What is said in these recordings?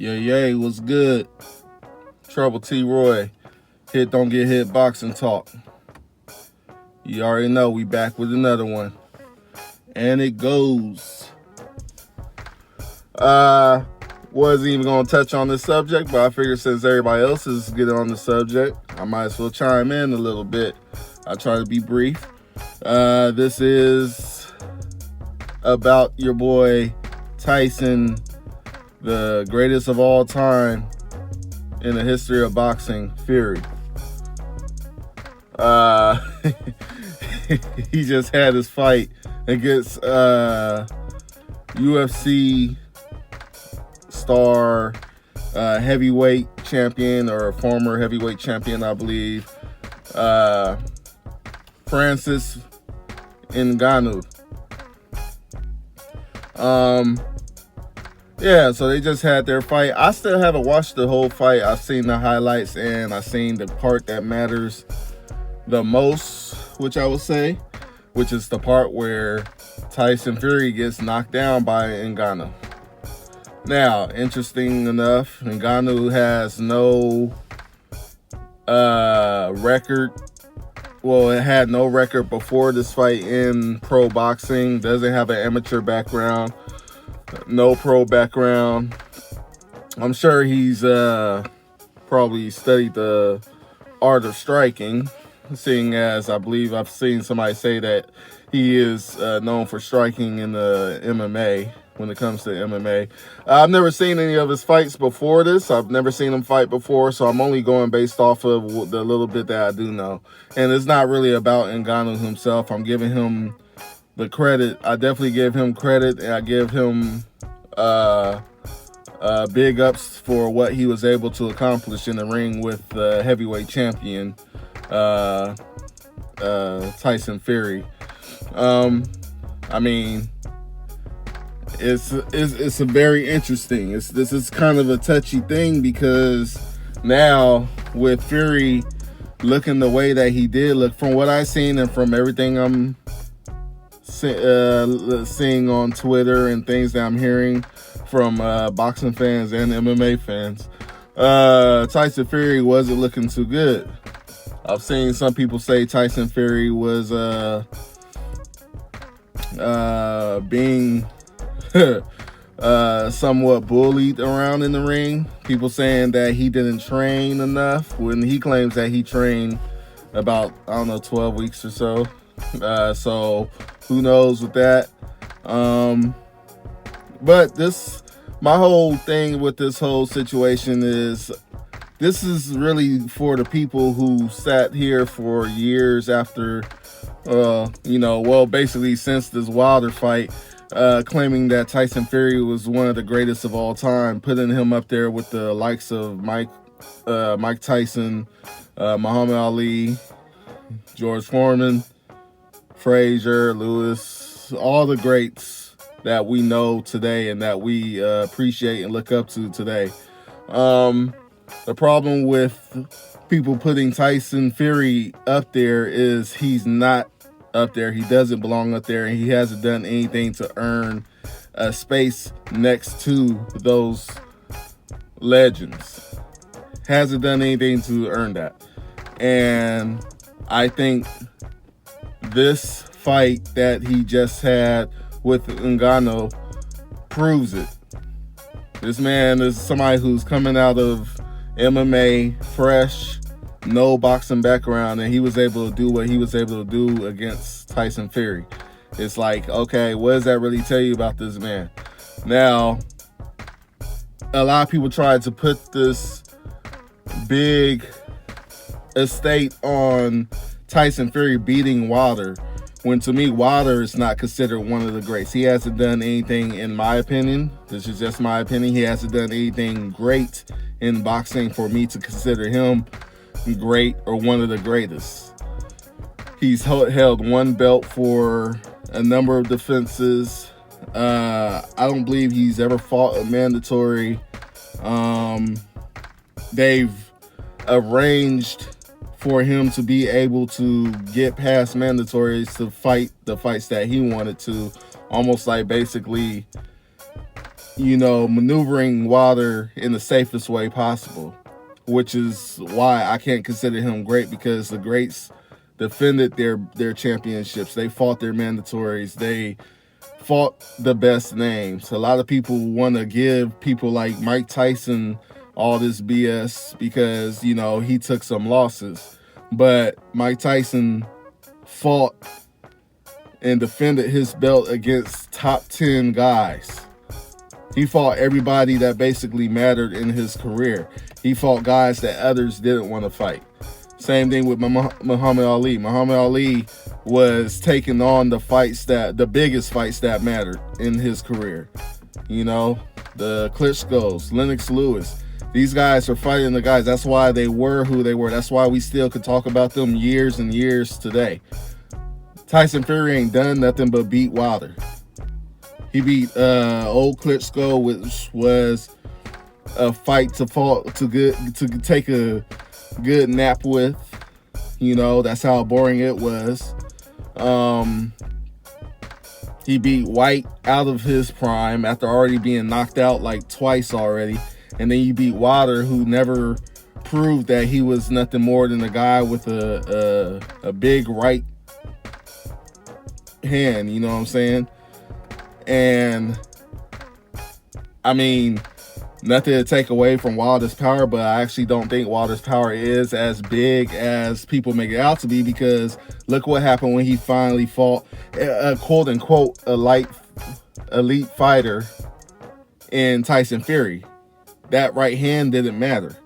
Yeah, what's good? Trouble T Roy. Hit don't get hit boxing talk. You already know we back with another one. And it goes. Wasn't even gonna touch on this subject, but I figured since everybody else is getting on the subject, I might as well chime in a little bit. I try to be brief. This is about your boy Tyson, the greatest of all time in the history of boxing, Fury. He just had his fight against UFC star heavyweight champion, or former heavyweight champion, I believe, Francis Ngannou. Yeah, so they just had their fight. I still haven't watched the whole fight. I've seen the highlights and I've seen the part that matters the most, which I would say, which is the part where Tyson Fury gets knocked down by Ngannou. Now, interesting enough, Ngannou has no record. Well, it had no record before this fight in pro boxing. Doesn't have an amateur background. No pro background. I'm sure he's probably studied the art of striking, seeing as I believe I've seen somebody say that he is known for striking in the MMA. When it comes to MMA, I've never seen any of his fights before this. I've never seen him fight before, so I'm only going based off of the little bit that I do know. And it's not really about Ngannou himself. I'm giving him the credit. I definitely give him credit, and I give him big ups for what he was able to accomplish in the ring with the heavyweight champion Tyson Fury. I mean, it's a very interesting. This is kind of a touchy thing, because now with Fury looking the way that he did look, from what I've seen and from everything I'm seeing on Twitter and things that I'm hearing from boxing fans and MMA fans, Tyson Fury wasn't looking too good. I've seen some people say Tyson Fury was being somewhat bullied around in the ring. People saying that he didn't train enough, when he claims that he trained about, 12 weeks or so. So who knows with that. But my whole thing with this whole situation is, this is really for the people who sat here for years after, basically since this Wilder fight, claiming that Tyson Fury was one of the greatest of all time, putting him up there with the likes of Mike Tyson, Muhammad Ali, George Foreman, Frazier, Lewis, all the greats that we know today and that we appreciate and look up to today. The problem with people putting Tyson Fury up there is he's not up there. He doesn't belong up there, and he hasn't done anything to earn a space next to those legends. Hasn't done anything to earn that. And I think this fight that he just had with Ngannou proves it. This man is somebody who's coming out of MMA fresh, no boxing background, and he was able to do what he was able to do against Tyson Fury. It's like, okay, what does that really tell you about this man? Now, a lot of people tried to put this big estate on Tyson Fury beating Wilder, when to me, Wilder is not considered one of the greats. He hasn't done anything, in my opinion, this is just my opinion, he hasn't done anything great in boxing for me to consider him great or one of the greatest. He's held one belt for a number of defenses. I don't believe he's ever fought a mandatory. They've arranged for him to be able to get past mandatories to fight the fights that he wanted to, almost like basically maneuvering Wilder in the safest way possible, which is why I can't consider him great, because the greats defended their championships. They fought their mandatories. They fought the best names. A lot of people want to give people like Mike Tyson all this BS because, he took some losses. But Mike Tyson fought and defended his belt against top 10 guys. He fought everybody that basically mattered in his career. He fought guys that others didn't want to fight. Same thing with Muhammad Ali. Muhammad Ali was taking on the biggest fights that mattered in his career. The Klitschko's, Lennox Lewis. These guys are fighting the guys. That's why they were who they were. That's why we still could talk about them years and years today. Tyson Fury ain't done nothing but beat Wilder. He beat old Klitschko, which was a fight to take a good nap with. That's how boring it was. He beat White out of his prime after already being knocked out like twice already. And then you beat Wilder, who never proved that he was nothing more than a guy with a big right hand, you know what I'm saying? And I mean, nothing to take away from Wilder's power, but I actually don't think Wilder's power is as big as people make it out to be, because look what happened when he finally fought a quote-unquote elite fighter in Tyson Fury. That right hand didn't matter,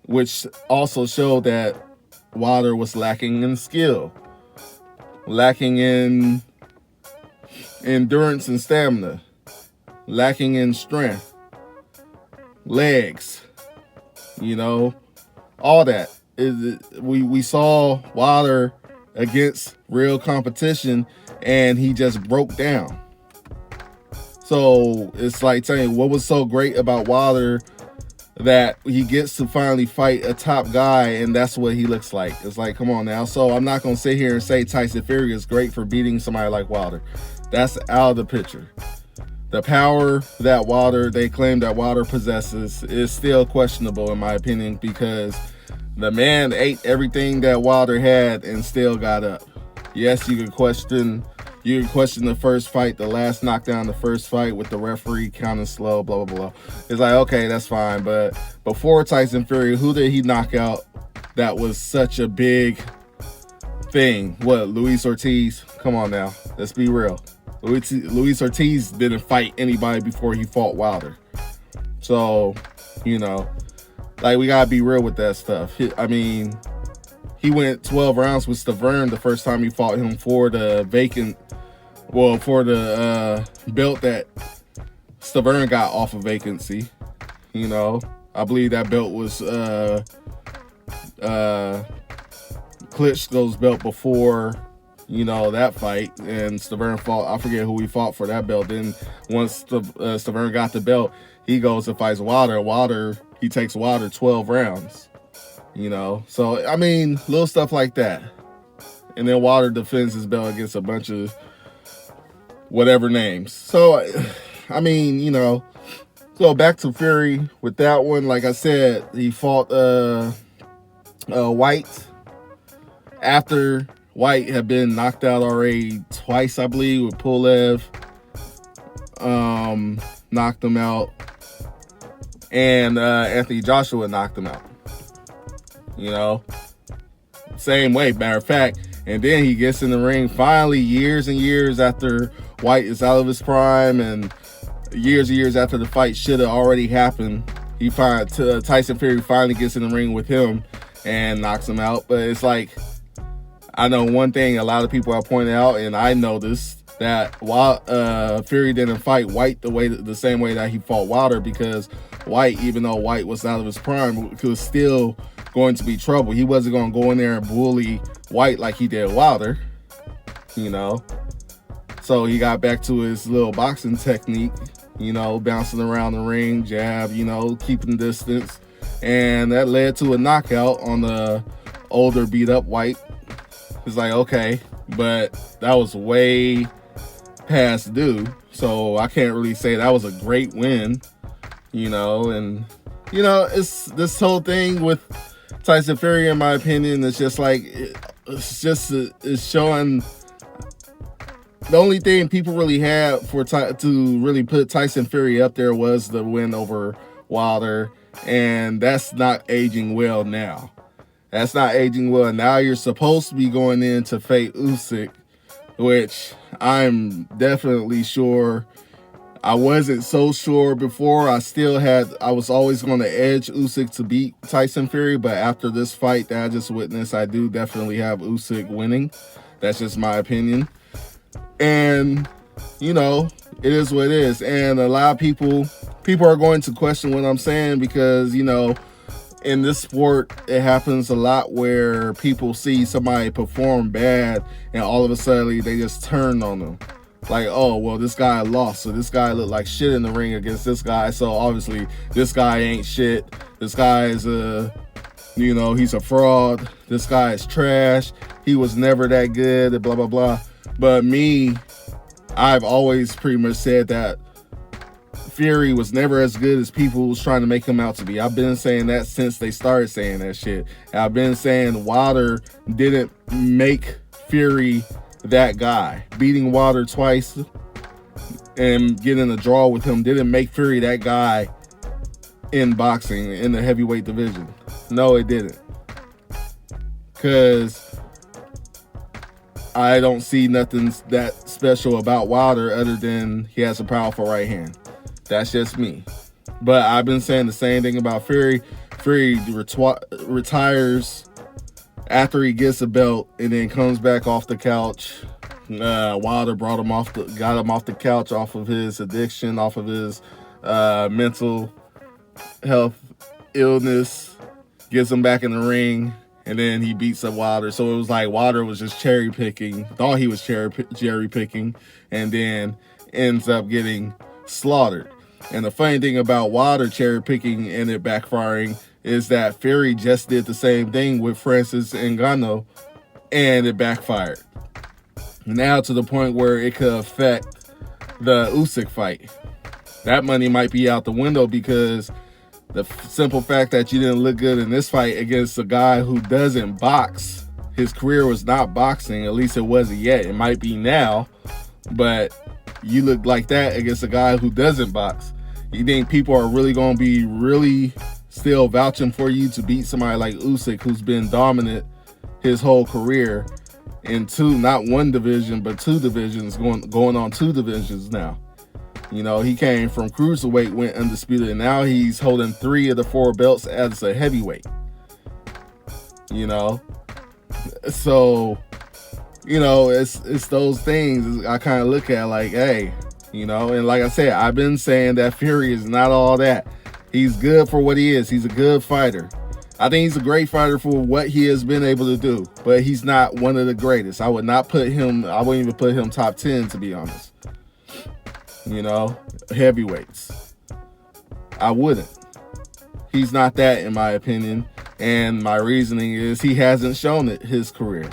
which also showed that Wilder was lacking in skill, lacking in endurance and stamina, lacking in strength, legs, all that. We saw Wilder against real competition and he just broke down. So it's like saying, what was so great about Wilder that he gets to finally fight a top guy and that's what he looks like? It's like, come on now. So I'm not going to sit here and say Tyson Fury is great for beating somebody like Wilder. That's out of the picture. The power that they claim that Wilder possesses is still questionable in my opinion, because the man ate everything that Wilder had and still got up. Yes, you can question the first fight, the last knockdown, the first fight with the referee counting slow, blah, blah, blah. It's like, okay, that's fine. But before Tyson Fury, who did he knock out that was such a big thing? What, Luis Ortiz? Come on now. Let's be real. Luis Ortiz didn't fight anybody before he fought Wilder. So, we gotta be real with that stuff. He went 12 rounds with Stavern the first time he fought him for the belt that Stavern got off of vacancy. I believe that belt was Klitschko's belt before that fight, and Stavern fought, I forget who he fought for that belt. Then once Stavern got the belt, he goes and fights Wilder. He takes Wilder 12 rounds, So, little stuff like that. And then Wilder defends his belt against a bunch of whatever names. So, so back to Fury with that one. Like I said, he fought White after White had been knocked out already twice, I believe, with Pulev. Knocked him out. And Anthony Joshua knocked him out. Same way, matter of fact. And then he gets in the ring finally years and years after White is out of his prime, and years and years after the fight should have already happened. Tyson Fury finally gets in the ring with him and knocks him out. But it's like, I know one thing a lot of people are pointing out, and I noticed that Fury didn't fight White the same way that he fought Wilder, because White, even though White was out of his prime, was still going to be trouble. He wasn't going to go in there and bully White like he did Wilder, So he got back to his little boxing technique, bouncing around the ring, jab, keeping distance. And that led to a knockout on the older, beat up White. It's like, okay, but that was way past due. So I can't really say that was a great win, and it's this whole thing with Tyson Fury, in my opinion, it's just like it's showing. The only thing people really had to really put Tyson Fury up there was the win over Wilder, and that's not aging well now. That's not aging well. Now you're supposed to be going in to fight Usyk, which I'm definitely sure. I wasn't so sure before. I was always going to edge Usyk to beat Tyson Fury, but after this fight that I just witnessed, I do definitely have Usyk winning. That's just my opinion. And, it is what it is. And a lot of people are going to question what I'm saying because, in this sport, it happens a lot where people see somebody perform bad and all of a sudden they just turn on them. Like, oh, well, this guy lost, so this guy looked like shit in the ring against this guy, so obviously this guy ain't shit. This guy is he's a fraud. This guy is trash. He was never that good, blah, blah, blah. But me, I've always pretty much said that Fury was never as good as people was trying to make him out to be. I've been saying that since they started saying that shit. And I've been saying Wilder didn't make Fury that guy. Beating Wilder twice and getting a draw with him didn't make Fury that guy in boxing, in the heavyweight division. No, it didn't. Because I don't see nothing that special about Wilder other than he has a powerful right hand. That's just me. But I've been saying the same thing about Fury. Fury retires after he gets a belt and then comes back off the couch. Wilder got him off the couch, off of his addiction, off of his mental health illness, gets him back in the ring, and then he beats up Wilder. So it was like Wilder was just cherry picking, thought he was cherry picking, and then ends up getting slaughtered. And the funny thing about Wilder cherry picking and it backfiring is that Fury just did the same thing with Francis Ngannou, and it backfired. Now to the point where it could affect the Usyk fight. That money might be out the window because the simple fact that you didn't look good in this fight against a guy who doesn't box. His career was not boxing, at least it wasn't yet. It might be now, but you look like that against a guy who doesn't box. You think people are really going to be really still vouching for you to beat somebody like Usyk, who's been dominant his whole career in not one division, but two divisions, going on two divisions now. He came from cruiserweight, went undisputed, and now he's holding 3 of the 4 belts as a heavyweight. So, it's those things I kind of look at like, hey, and like I said, I've been saying that Fury is not all that. He's good for what he is. He's a good fighter. I think he's a great fighter for what he has been able to do, but he's not one of the greatest. I wouldn't even put him top 10, to be honest. Heavyweights. I wouldn't. He's not that, in my opinion. And my reasoning is he hasn't shown it his career.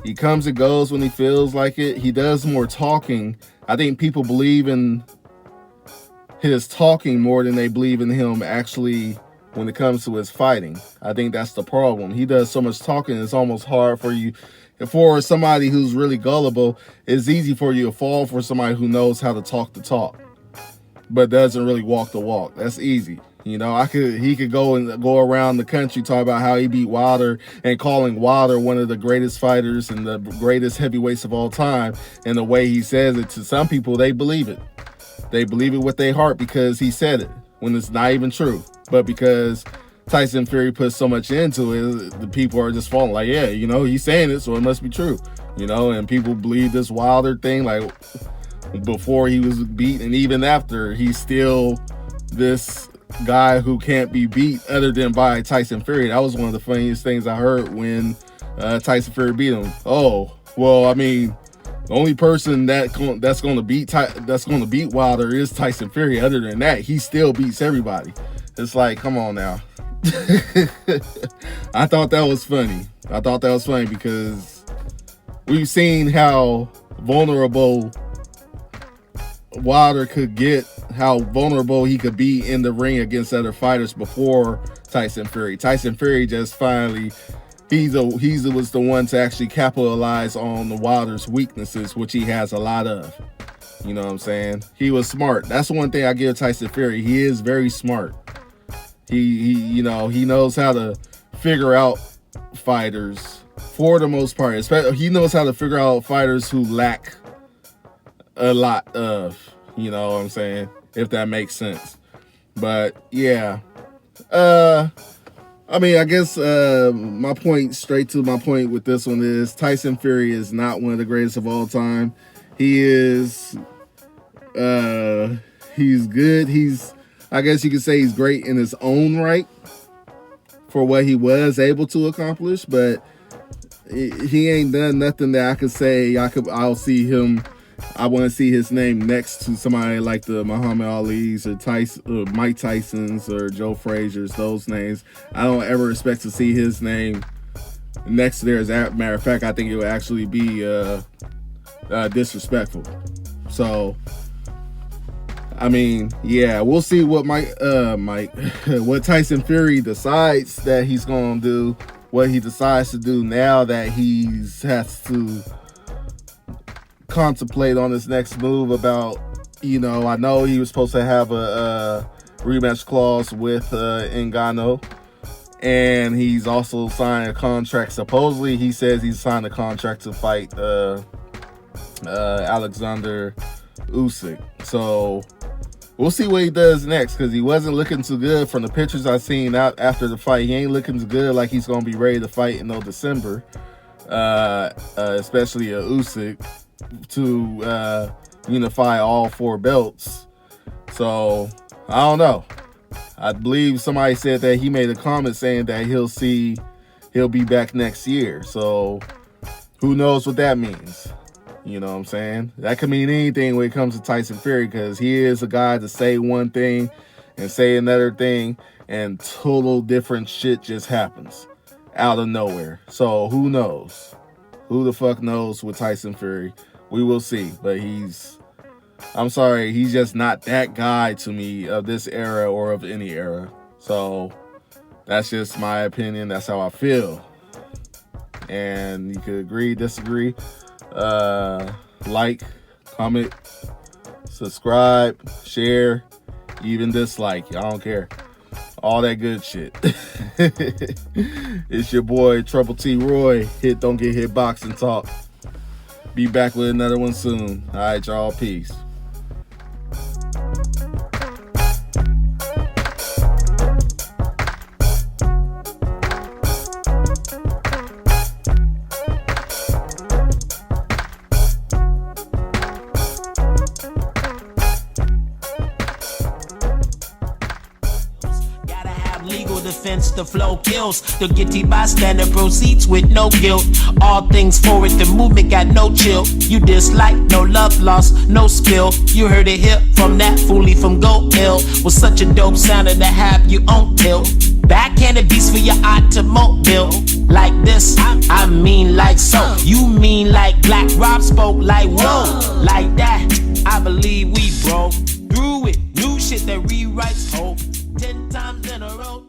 He comes and goes when he feels like it. He does more talking. I think people believe in his talking more than they believe in him actually when it comes to his fighting. I think that's the problem. He does so much talking, it's almost hard for you. For somebody who's really gullible, it's easy for you to fall for somebody who knows how to talk the talk, but doesn't really walk the walk. That's easy. He could go around the country talk about how he beat Wilder and calling Wilder one of the greatest fighters and the greatest heavyweights of all time. And the way he says it, to some people, they believe it. They believe it with their heart because he said it when it's not even true. But because Tyson Fury put so much into it, the people are just falling like, yeah, he's saying it, so it must be true. And people believe this Wilder thing, like before he was beat and even after, he's still this guy who can't be beat other than by Tyson Fury. That was one of the funniest things I heard when Tyson Fury beat him. Oh, well, I mean, the only person that's going to beat Wilder is Tyson Fury. Other than that, he still beats everybody. It's like, come on now. I thought that was funny. Because we've seen how vulnerable Wilder could get, how vulnerable he could be in the ring against other fighters before Tyson Fury. Tyson Fury just finally, he was the one to actually capitalize on the Wilder's weaknesses, which he has a lot of. You know what I'm saying? He was smart. That's one thing I give Tyson Fury. He is very smart. He knows how to figure out fighters for the most part. Especially, he knows how to figure out fighters who lack a lot of, you know what I'm saying? If that makes sense. But yeah. I mean, I guess straight to my point with this one is Tyson Fury is not one of the greatest of all time. He is, he's good. I guess you could say he's great in his own right for what he was able to accomplish, but he ain't done nothing that I could say I'll see him. I want to see his name next to somebody like the Muhammad Ali's or Mike Tyson's or Joe Frazier's, those names. I don't ever expect to see his name next to theirs. As a matter of fact, I think it would actually be disrespectful. So, I mean, yeah, we'll see what what Tyson Fury decides that he's gonna do, what he decides to do now that he has to contemplate on his next move. About, I know he was supposed to have a rematch clause with Ngannou, and he's also signed a contract. Supposedly, he says he's signed a contract to fight Alexander Usyk. So we'll see what he does next, because he wasn't looking too good from the pictures I've seen out after the fight. He ain't looking too good, like he's gonna be ready to fight in December, especially a Usyk, to unify all 4 belts. So I don't know. I believe somebody said that he made a comment saying that he'll be back next year. So who knows what that means? You know what I'm saying? That could mean anything when it comes to Tyson Fury, because he is a guy to say one thing and say another thing, and total different shit just happens out of nowhere. So who knows? Who the fuck knows with Tyson Fury? We will see. But I'm sorry, he's just not that guy to me of this era or of any era. So that's just my opinion. That's how I feel. And you could agree, disagree. Like, comment, subscribe, share, even dislike. I don't care. All that good shit. It's your boy Trouble T Roy. Hit Don't Get Hit Boxing Talk. Be back with another one soon. All right, y'all. Peace. Defense, the flow kills. The guilty bystander proceeds with no guilt. All things forward, the movement got no chill. You dislike, no love lost, no spill. You heard it here from that foolie from Go Ill. Was such a dope sounder to have you on tilt. Backhanded beats for your automobile. Like this, I mean like so. You mean like Black Rob spoke like whoa. Like that, I believe we broke through it. New shit that rewrites hope 10 times in a row.